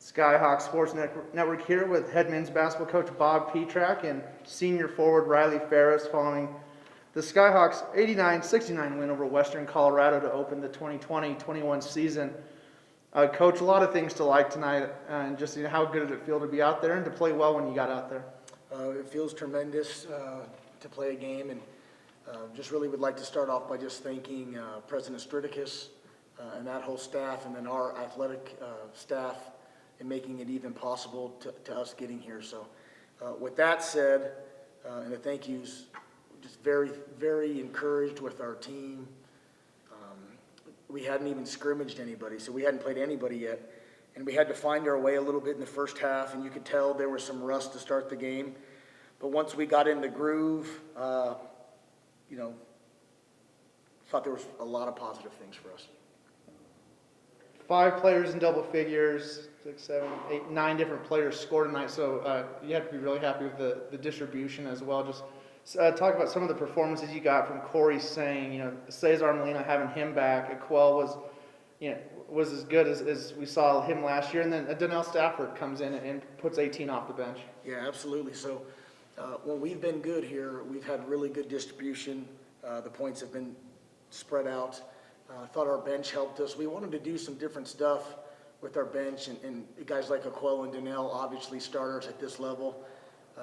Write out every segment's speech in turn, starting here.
Skyhawk Sports Network here with head men's basketball coach Bob Pietrack and senior forward Riley Farris following the Skyhawks' 89-69 win over Western Colorado to open the 2020-21 season. Coach, a lot of things to like tonight, and just how good did it feel to be out there and to play well when you got out there? It feels tremendous to play a game, and just really would like to start off by just thanking President Stridicus and that whole staff, and then our athletic staff, in making it even possible to us getting here. So with that said, and the thank yous, just very, very encouraged with our team. We hadn't even scrimmaged anybody, so we hadn't played anybody yet. And we had to find our way a little bit in the first half, and you could tell there was some rust to start the game. But once we got in the groove, thought there was a lot of positive things for us. 5 players in double figures, 6, 7, 8, 9 different players scored tonight, so you have to be really happy with the distribution as well. Just talk about some of the performances you got from Corey saying, Cesar Molina, having him back. Aquel was as good as we saw him last year, and then Donnell Stafford comes in and puts 18 off the bench. Yeah, absolutely. So when we've been good here, we've had really good distribution. The points have been spread out. I thought our bench helped us. We wanted to do some different stuff with our bench, and guys like Aquel and Donnell, obviously starters at this level.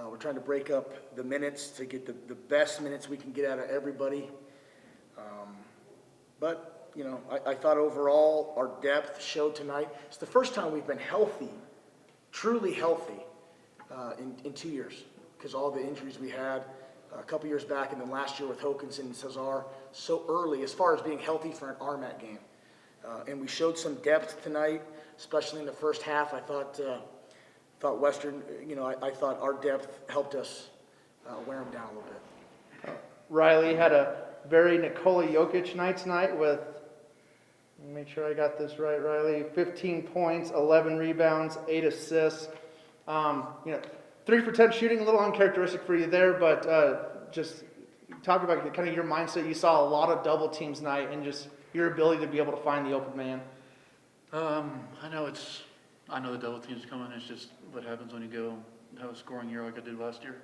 We're trying to break up the minutes to get the best minutes we can get out of everybody. But I thought overall our depth showed tonight. It's the first time we've been healthy, truly healthy, in 2 years, because all the injuries we had a couple years back, and then last year with Hokinson and Cesar, so early as far as being healthy for an RMAC game. And we showed some depth tonight, especially in the first half. I thought Western, I thought our depth helped us wear them down a little bit. Riley had a very Nikola Jokic night tonight with, let me make sure I got this right, Riley, 15 points, 11 rebounds, 8 assists. 3 for 10 shooting, a little uncharacteristic for you there, but just talk about kind of your mindset. You saw a lot of double teams tonight and just your ability to be able to find the open man. I know the double team's coming. It's just what happens when you go have a scoring year like I did last year.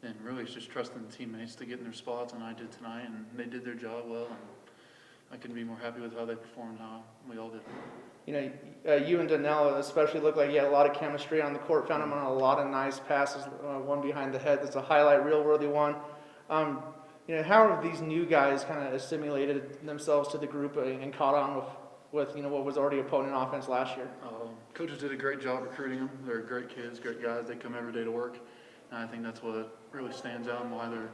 And really it's just trusting the teammates to get in their spots, and I did tonight, and they did their job well, and I couldn't be more happy with how they performed, how we all did. You and Donnell especially looked like you had a lot of chemistry on the court, found him on a lot of nice passes, one behind the head. That's a highlight reel-worthy one. How have these new guys kind of assimilated themselves to the group and caught on with what was already a potent offense last year? Coaches did a great job recruiting them. They're great kids, great guys. They come every day to work, and I think that's what really stands out and why they're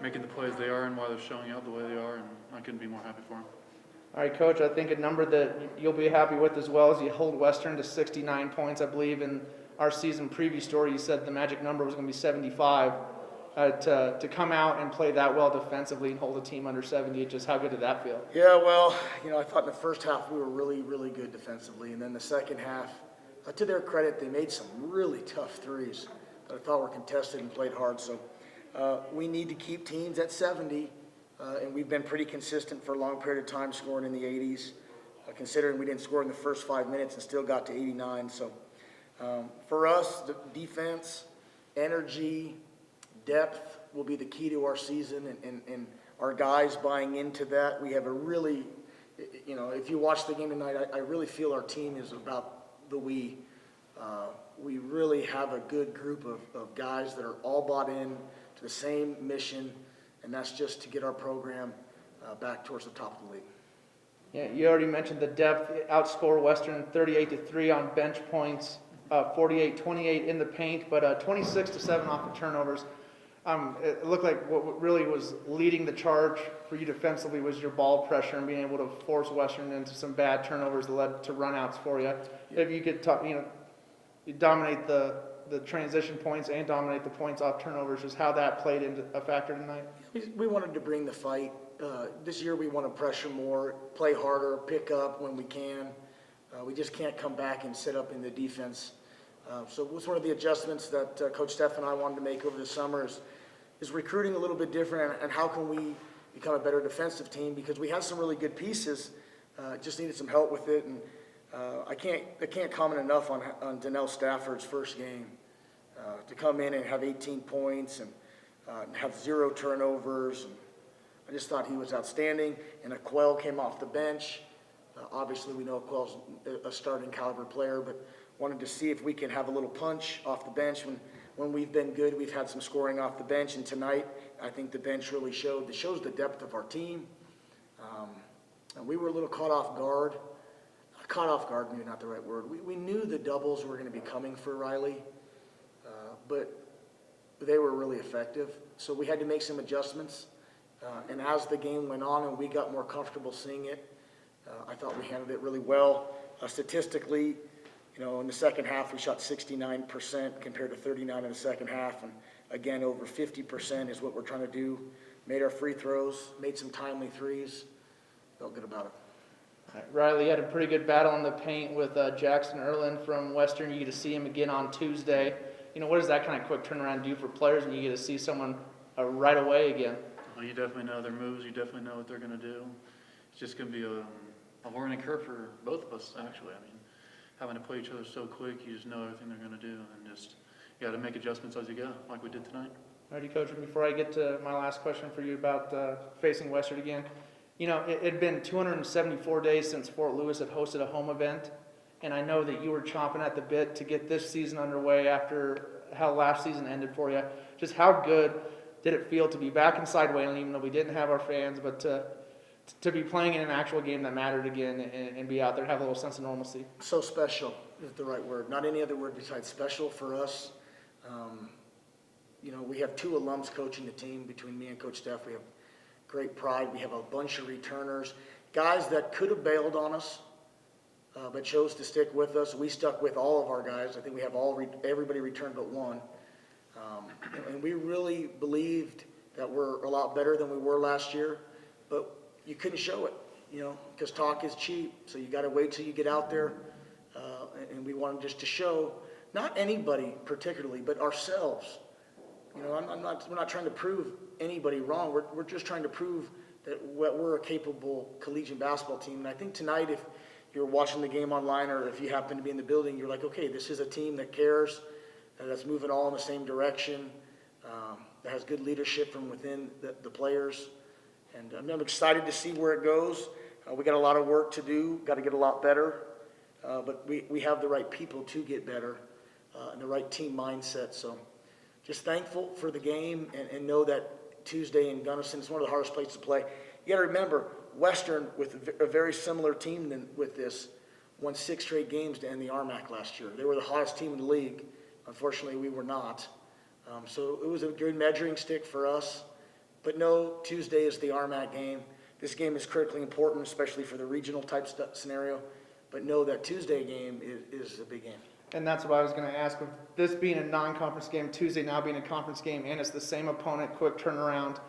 making the plays they are and why they're showing out the way they are, and I couldn't be more happy for them. All right, Coach, I think a number that you'll be happy with as well is you hold Western to 69 points. I believe in our season preview story you said the magic number was going to be 75. To come out and play that well defensively and hold a team under 70, just how good did that feel? Yeah, well, I thought in the first half we were really, really good defensively, and then the second half, to their credit, they made some really tough threes that I thought were contested and played hard. So we need to keep teams at 70. And we've been pretty consistent for a long period of time, scoring in the 80s, considering we didn't score in the first 5 minutes and still got to 89. So for us, the defense, energy, depth will be the key to our season, and our guys buying into that. We have a really, if you watch the game tonight, I really feel our team is about the we. We really have a good group of guys that are all bought in to the same mission, and that's just to get our program back towards the top of the league. Yeah, you already mentioned the depth. Outscore Western 38-3 on bench points, 48-28 in the paint, but 26-7 off the turnovers. It looked like what really was leading the charge for you defensively was your ball pressure and being able to force Western into some bad turnovers that led to runouts for you. If you could talk, you dominate the transition points and dominate the points off turnovers, just how that played into a factor tonight? We wanted to bring the fight. This year we want to pressure more, play harder, pick up when we can. We just can't come back and sit up in the defense. So it was one of the adjustments that Coach Steph and I wanted to make over the summer is recruiting a little bit different, and how can we become a better defensive team, because we had some really good pieces, just needed some help with it. And I can't comment enough on Donnell Stafford's first game. To come in and have 18 points and have 0 turnovers. And I just thought he was outstanding. And Aquel came off the bench. Obviously, we know Aquel's a starting caliber player, but wanted to see if we can have a little punch off the bench. When we've been good, we've had some scoring off the bench. And tonight, I think the bench really shows the depth of our team. And we were a little caught off guard. Caught off guard, maybe not the right word. We knew the doubles were going to be coming for Riley. But they were really effective. So we had to make some adjustments. And as the game went on and we got more comfortable seeing it, I thought we handled it really well. Statistically, in the second half, we shot 69% compared to 39% in the second half. And again, over 50% is what we're trying to do. Made our free throws, made some timely threes. Felt good about it. Riley had a pretty good battle in the paint with Jackson Erlin from Western. You get to see him again on Tuesday. What does that kind of quick turnaround do for players when you get to see someone right away again? Well, you definitely know their moves. You definitely know what they're going to do. It's just going to be a learning curve for both of us, actually. I mean, having to play each other so quick, you just know everything they're going to do, and just you got to make adjustments as you go, like we did tonight. Alrighty, Coach. Before I get to my last question for you about facing Western again, it had been 274 days since Fort Lewis had hosted a home event, and I know that you were chomping at the bit to get this season underway after how last season ended for you. Just how good did it feel to be back inside Wayland, even though we didn't have our fans, but to be playing in an actual game that mattered again and be out there, have a little sense of normalcy? So special is the right word. Not any other word besides special for us. We have 2 alums coaching the team. Between me and Coach Steph, we have great pride. We have a bunch of returners, guys that could have bailed on us, but chose to stick with us. We stuck with all of our guys. I think we have everybody returned but one. And we really believed that we're a lot better than we were last year, but you couldn't show it, because talk is cheap. So you got to wait till you get out there. And we wanted just to show, not anybody particularly, but ourselves. We're not trying to prove anybody wrong. We're just trying to prove that we're a capable collegiate basketball team. And I think tonight, if you're watching the game online or if you happen to be in the building, you're like, okay, this is a team that cares, that's moving all in the same direction, that has good leadership from within the players. And I'm excited to see where it goes. We got a lot of work to do, got to get a lot better, but we have the right people to get better and the right team mindset. So just thankful for the game and know that Tuesday in Gunnison is one of the hardest places to play. You got to remember, Western, with a very similar team with this, won 6 straight games to end the RMAC last year. They were the hottest team in the league. Unfortunately, we were not. So it was a good measuring stick for us. But no, Tuesday is the RMAC game. This game is critically important, especially for the regional type scenario. But know that Tuesday game is a big game. And that's what I was going to ask. With this being a non-conference game, Tuesday now being a conference game, and it's the same opponent, quick turnaround,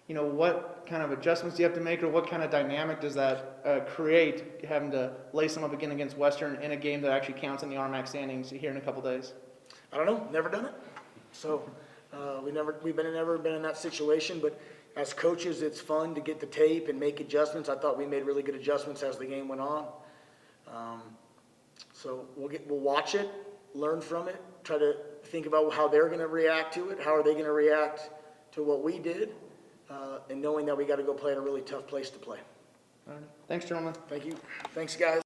what kind of adjustments do you have to make, or what kind of dynamic does that create, having to lace them up again against Western in a game that actually counts in the RMAC standings here in a couple days? I don't know. Never done it. So we've never been in that situation. But as coaches, it's fun to get the tape and make adjustments. I thought we made really good adjustments as the game went on. So we'll watch it, learn from it, try to think about how they're going to react to it. How are they going to react to what we did? And knowing that we got to go play at a really tough place to play. All right. Thanks, gentlemen. Thank you. Thanks, guys.